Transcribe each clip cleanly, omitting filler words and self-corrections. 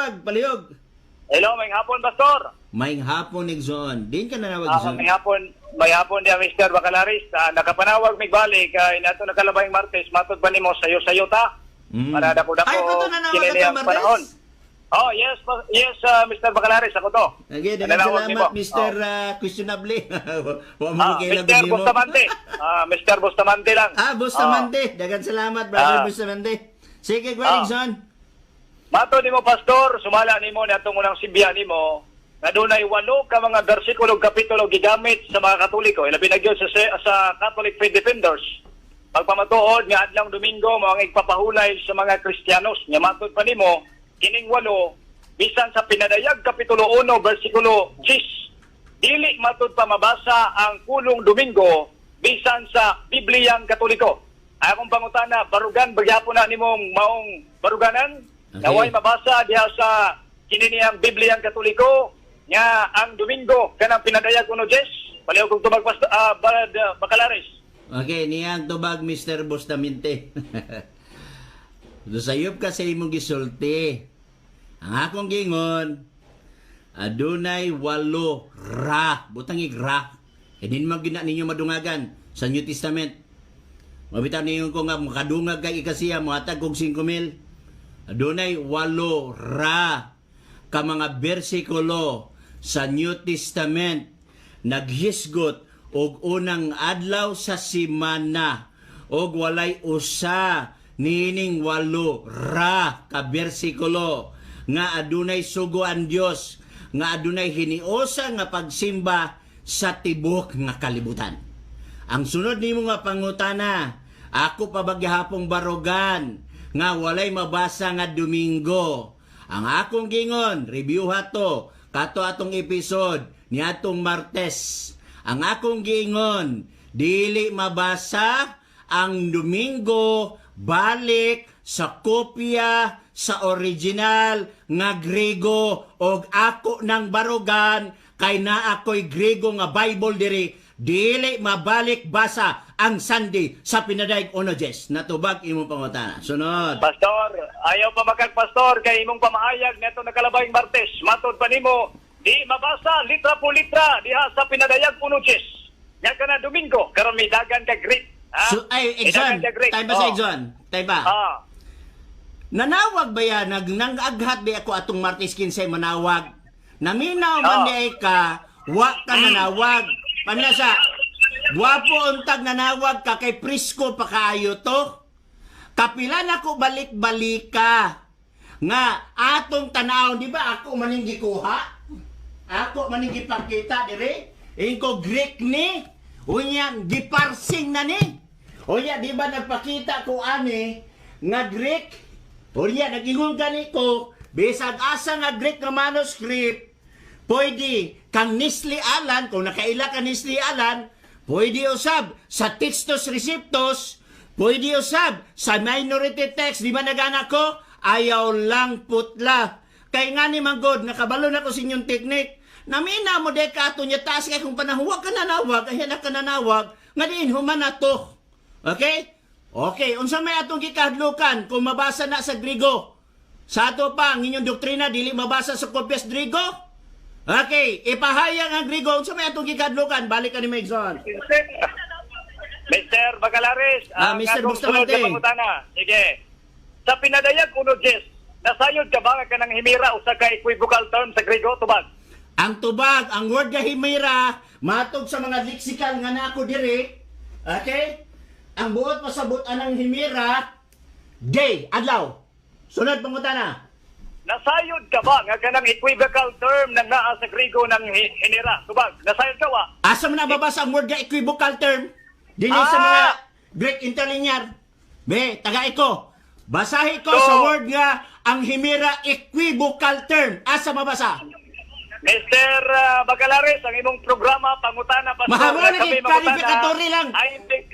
tubag, palihog. Hello, may hapon, Pastor. May hapon, Igson. Din ka nanawag, Igson. May hapon niya, Mr. Bacalaris. Nakapanawag, may balik. Inato nakalabay Martes, matod ba ni mo sayo-sayo ta? Para dako-dako. Ay, ito nanawag ka Martes? Oh, yes, Mr. Bacalaris, ako to. Okay, dagang salamat, Mr. Questionable. Mr. Bustamante. Mr. Bustamante lang. Bustamante. Dagang salamat, brother Bustamante. Sige, Igson. Mato ni mo, Pastor, sumala ni mo na itong unang simbiya ni mo, na doon ay 8 ka mga bersikulo, kapitulo gigamit sa mga Katoliko. Ilabi na yun sa Catholic Faith Defenders. Pagpamatuod nga adlang Domingo, mga igpapahulay sa mga Kristiyanos. Nga matod pa ni mo, kining 8, bisan sa Pinadayag, kapitulo 1, bersikulo 10, dili matod pa mabasa ang kulong Domingo, bisan sa Bibliyang Katoliko. Akong pangutana, barugan, bagyapon na ni mong maong baruganan, naway mabasa diha sa kininiyang Bibliyang Katoliko nga ang Domingo kanang Pinadayag 1:10. Paliw kong tubag Bacalaris. Okay, niyang tubag Mr. Bustamante. Dusayop ka sa imong gisulti. Ang akong gingon, adunay 8 ra, butangig ra. E din magina ninyo madungagan sa New Testament. Mabitan ninyo ko nga makadungag kay ikasiya muhatag kog 5,000. Adunay 8 ra ka mga bersikulo sa New Testament naghisgot og unang adlaw sa semana og walay usa nining 8 ra ka bersikulo nga adunay sugo ang Dios, nga adunay hiniusa nga pagsimba sa tibok nga kalibutan. Ang sunod nimo nga pangutana, ako pa bagyahapong barugan nga walay mabasa nga Domingo. Ang akong gingon, review hato, kato atong episode ni atong Martes. Ang akong gingon, dili mabasa ang Domingo balik sa kopya sa original nga Grego og ako nang barugan kay na ako'y Grego nga Bible diri, dili mabalik basa ang Sunday sa Pinadayag 1:10. Natubag imong pangutana. Sunod. Pastor, ayaw pa Pastor kay imong pamahayag neto nakalabay Martes. Matod pa nimo, di mabasa litra po litra diha sa Pinadayag 1:10. Nya kana Domingo karon may dagan ka Greek. So, Exxon, tayo ba sa Exxon? Tayo ba? Nanawag ba yan? Nang-aghat ba ako atong Martes 15 manawag? Naminaw man di ka, wa ka nanawag. Panasa, guwapo untag nanawag ka kay Prisco pa kaayo to. Kapila na ko balik-balika. Nga, atong tanaw, di ba ako maning gikuha? Ako maning gipakita, dire? Ingko Greek ni, unya, giparsing na ni. Unya, di ba nagpakita ko ani, nga Greek? Unya, nag-ingon gani ko, bisag asa nga Greek nga manuscript, pwede kang Nisli Alan, kung nakaila ka Nisli Alan, pwede usab sa Textus Receptus, pwede usab sa minority text, di ba nagana ko? Ayaw lang putla. Kay nga ni Manggod, nakabalo na ko sa inyong teknik. Namina mo de ka ato niya taas kay kung panahuwag ka nanawag, ayan na ka nanawag, nga diin human na to. Okay? Okay, unsa may atong gikahadlukan kung mabasa na sa Grigo? Sa ato pa, ang inyong doktrina, dili mabasa sa kopyas Grigo? Okay, ipahayag ang Grigo, unsa may atong gikahadlukan? Balik ka ni Megson. Mr. Bacalaris, Mr. Bustamante. Sige. Sa Pinadayag 1:10, nasayod ka ba ka ng himira o sa ka-equivocal term sa Grigo, tubag? Ang tubag, ang word nga himira, matog sa mga lexical nga nako diri, okay? Ang buot pasabot anang himira, day, adlaw. Sunod pangutana. Nasayod ka ba nga kanang equivocal term nang naa sa Grigo ng hinira, tubag? Nasayod ka wa? Asa man nababasa ang word nga equivocal term? Dili sa mga Greek interlinear. Be, tagay ko. Basahi ko sa word nga ang himira equivocal term. Asa mabasa? Mr. Bacalaris, ang imong programa, pangutana, Pastor. Mahamon na klarifikatory lang. Ay, hindi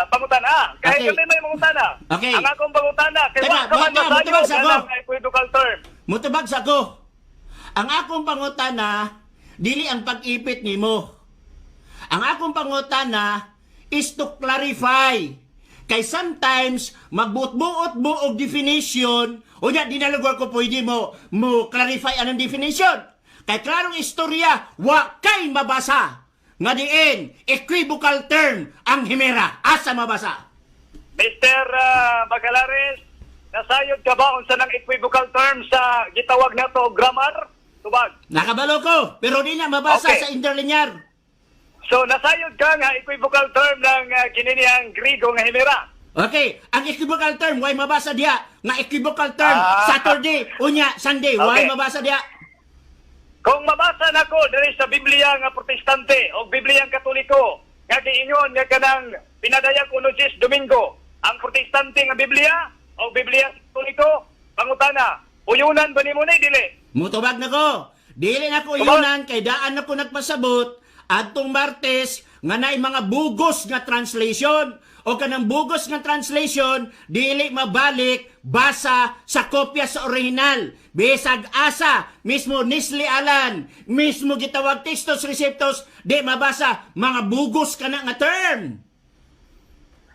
pangutana. Kahit kami may pangutana. Okay. Ang akong pangutana, kay Teka, kaman masayo ng equivocal term. Mutubag sa ko. Ang akong pangutana, dili ang pag-ipit nimo. Ang akong pangutana is to clarify. Kay sometimes, magbuot-buot mo og definition, Unya, di na lugar ko pwede mo clarify anong definition. Kay klarong istorya, wa kay mabasa. Nga diin, equivocal term ang himera. Asa mabasa? Mr. Bacalares, nasayod ka ba unsa ng equivocal term sa gitawag na to grammar? Tubag. Nakabalo ko, pero di na mabasa Okay. sa interlinear. So nasayod ka nga equivocal term ng kininiyang Grigo nga himera. Okay, ang equivocal term, why mabasa diya? Nga equivocal term, Saturday, unya, Sunday, why Okay. mabasa diya? Kung mabasa nako diri sa Biblia nga Protestante o Biblia nga Katoliko, nga giingon nga kanang pinadayag uno Domingo, ang Protestante nga Biblia o Biblia nga Katoliko, pangutana, uyunan ba nimo ni dili? Mutubag na ko. Dili na ko Tubag. yunan, kay daan na ko nagpasabot, atong Martes, nga naay mga bugos nga translation, o kanang bugos nga translation, dili mabalik, basa sa kopya sa original. Bisag asa, mismo nislialan, mismo gitawag textos receptos, di mabasa, mga bugos ka na nga term.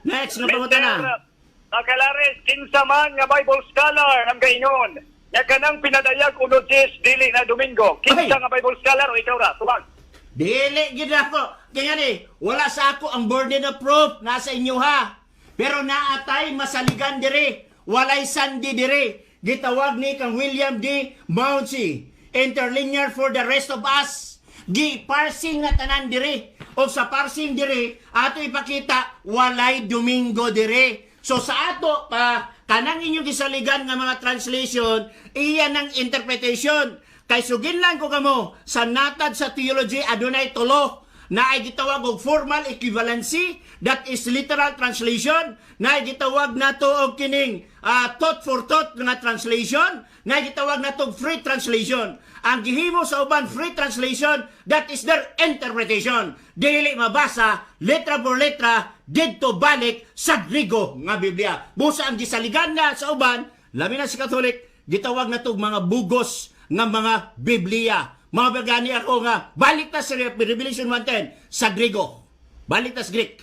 Next, nga pangutana. Bacalares, kinsa man nga Bible scholar ang gaingon, nga kanang pinadayag uno dili na Domingo. Kinsa Ay. nga Bible scholar o ikaw ra? Tubag. Dili gid ako. Kaya ni, wala sa ako ang burden of proof nasa inyo ha. Pero naatay masaligan diri, walay sandi diri. Gitawag ni kang William D. Mounsey, interlinear for the rest of us. Gi-parsing nga tanan diri. O sa parsing diri, ato ipakita walay Domingo diri. So sa ato pa kanang inyong gisaligan nga mga translation, iyan ang interpretation. Kay sugin lang ko kamo sa natad sa theology adunay tulo na ay gitawag og formal equivalency, that is literal translation, na ay gitawag nato og kining thought for thought nga translation, na ay gitawag nato og free translation. Ang gihimo sa uban free translation, that is their interpretation. Dili mabasa letra por letra didto balik sa Grigo nga Biblia. Busa ang gisaligan nga sa uban, labi na si Catholic, gitawag nato og mga bugos nga mga Biblia. Mga bagani ako nga, balik ta sa Revelation 1:10 sa Grigo. Balik ta sa Greek.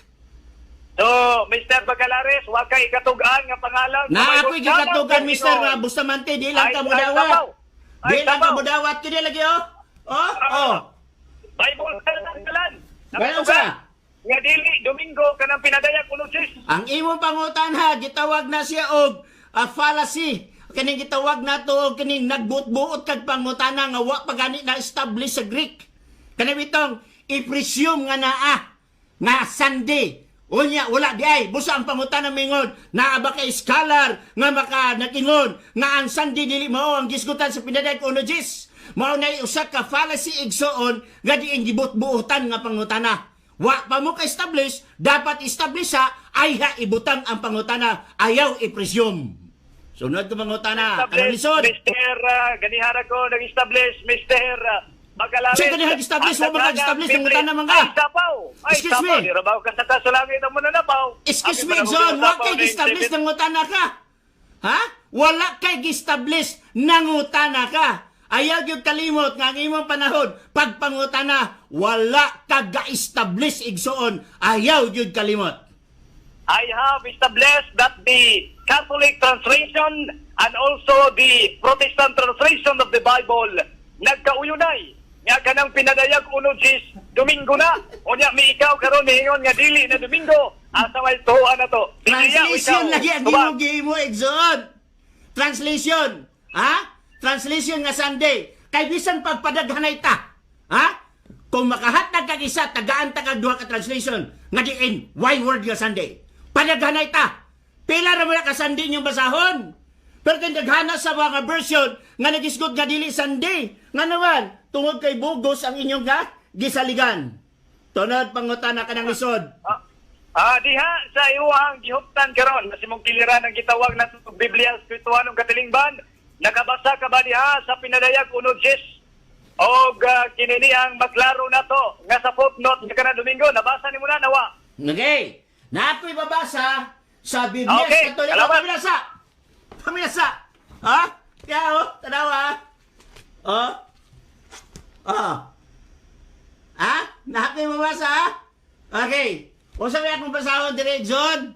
So, Mr. Bacalares, wa kay katugan nga pangalan. Na ako'y gikatugan, Mr. Bustamante, di lang ka mudawat. Di lang ka mudawat, kini lagi, oh. Oh. Bible kalan. Ganun sa? Nga dili, Domingo, kanang pinadayag uno Ang imong pangutan ha, gitawag na siya og fallacy. Kaning gitawag nato og kining nagbuot-buot kag pangutana nga wa pa gani na establish sa Greek. Kani bitong i-presume nga naa nga Sunday. Unya wala di ay busa ang pangutana mingon naa ba kay scholar nga maka nakingon nga ang Sunday dili mao ang gisgutan sa pinadayag uno Jis. Mao nay usa ka fallacy igsoon nga diin gibut-buotan nga pangutana. Wa pa mo ka-establish, dapat establish sa ay ha ibutang ang pangutana, ayaw i-presume. Sunod ko pangutana, kanang lisod. Mr. Ganihara ko nag-establish, Mr. Bacalares. Siya ganihara establish, wa ba ka-establish, pangutana man ka? Ay, sapaw. Ay, Excuse sapaw. me. Di rabaw ka sa kasulangit ang mananapaw. Excuse me, John, wa kay establish ng utana ka. Ha? Wala kay establish ng utana ka. Ayaw yung kalimot nga ang imong panahon, pagpangutana, wala ka ga-establish igsoon. Ayaw yung kalimot. I have established that the Catholic translation and also the Protestant translation of the Bible nagkauyunay. Nga kanang pinadayag uno Domingo na. O niya, may ikaw karon niingon nga dili na Domingo. Asa may tuwa na to. Translation lagi ang gimo igsoon. Translation. Ha? Translation nga Sunday. Kay bisan pagpadaghanay ta. Ha? Kung makahatag kag isa, tagaan ta kag duha ka translation. Nga diin, why word nga Sunday? Padaghanay ta. Pila ra mo na ka Sunday inyong basahon. Pero kung daghana sa mga version nga nagisgot nga dili Sunday. Nga naman, tungod kay bugos ang inyong gisaligan. Tunod pangutana ka ng lisod. Diha sa iwang gihuptan karon na simong kiliran ang gitawag na Biblia Espiritualong Katilingban, nakabasa ka ba diha sa pinadayag uno og kinini ang maklaro na to nga sa footnote nga kana Domingo nabasa nimo na nawa. Okay. Na ako'y babasa sa Biblia Okay, Katoliko. salamat. Pamilasa. Ha? Kaya tanawa. Ha? Na ako'y babasa. Okay. O sabi akong basahon dire, John.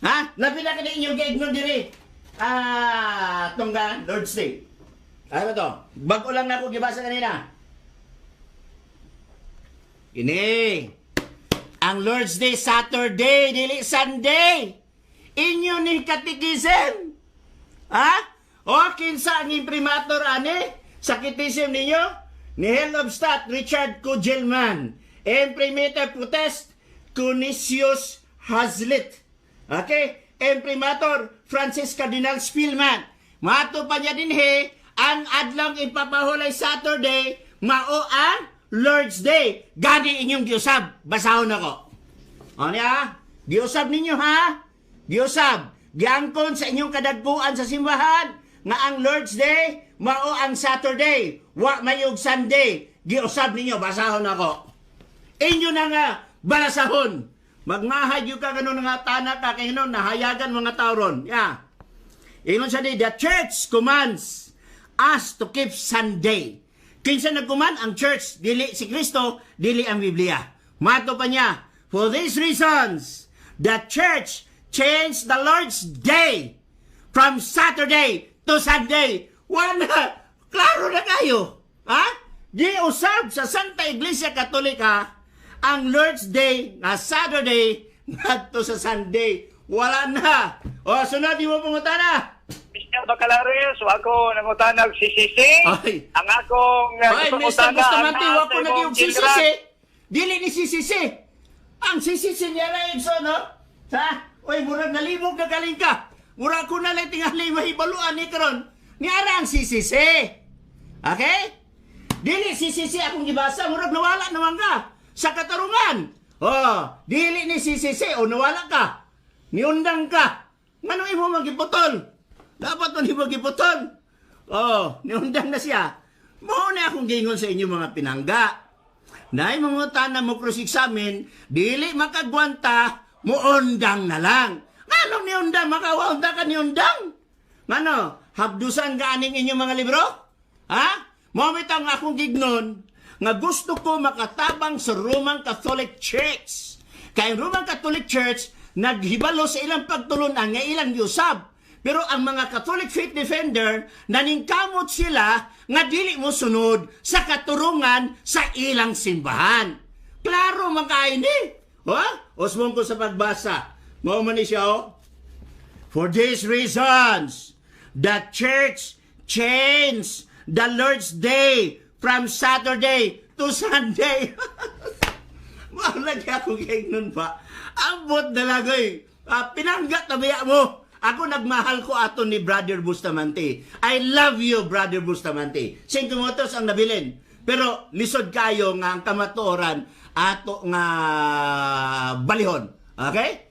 Ha? Labi na ka na inyong gaignon dire. tungga Lord's Day. Ano to? Bago lang na ako gibasa kanina. Ini. Ang Lord's Day Saturday, dili Sunday. Inyo ni katikisim. Ha? O kinsa ang imprimatur ani sa kitism ninyo? Ni Helobstadt Richard Kugelman. Imprimatur protest Cunisius Hazlitt. Okay? Imprimatur Francis Cardinal Spielman. Mato pa niya din ang adlang ipapahulay Saturday, mao ang Lord's Day. Gani inyong giusab. Basahon ako. O niya? Giusab ninyo ha? Giusab. Giangkon sa inyong kadagpuan sa simbahan nga ang Lord's Day, mao ang Saturday. Wa mayog Sunday. Giusab ninyo. Basahon ako. Inyo na nga balasahon. Magmahad yung ka ganun nga tanak ka kay ganun, nahayagan mga tao ron. Yeah. Ingon siya di, the church commands us to keep Sunday. Kinsa nagkuman ang church, dili si Kristo, dili ang Biblia. Mato pa niya, for these reasons, the church changed the Lord's Day from Saturday to Sunday. Wala, klaro na kayo. Ha? Di usab sa Santa Iglesia Katolika, ang Lord's Day na Saturday ngadto sa Sunday. Wala na. O, sunod, di mo pangutana. Mr. Bacalares, so ako nangutanag si Sisi. Ay. Ang akong Ay, Mr. Bustamante, wag ko imong naging si Gilrad. Sisi. Dili ni si Sisi. Ang si Sisi niya na yung so, no? Ha? Uy, murag nalibog na galing ka. Murag ko na lang tingali mahibaluan ni Karon. Niyara ang si Sisi. Okay? Dili si Sisi akong gibasa, murag nawala naman ka sa katarungan. Oh, dili ni si Sisi o nawala ka. Niundang ka. Ngano imo magiputol? Dapat man imo magiputol. Oh, niundang na siya. Mao na akong gingon sa inyo mga pinangga. Nay mga tanan mo cross examine, dili makagwanta, muundang na lang. Ngano niundang makawaunda ka niundang? Ngano, habdusan ka aning inyong mga libro? Ha? Mao bitang akong gignon nga gusto ko makatabang sa Roman Catholic Church. Kay Roman Catholic Church naghibalo sa ilang pagtulunan nga ilang giusab. Pero ang mga Catholic faith defender naningkamot sila nga dili mo sunod sa katurungan sa ilang simbahan. Klaro man kay ni. Osmon ko sa pagbasa. Mao man ni siya For these reasons, the church changed the Lord's Day from Saturday to Sunday. Malagi ako kayo nun pa. Ambot na lagay. Pinanggat na biya mo. Ako nagmahal ko ato ni Brother Bustamante. I love you, Brother Bustamante. 5 motos ang nabilin. Pero lisod kayo nga ang kamatuoran ato nga balihon. Okay?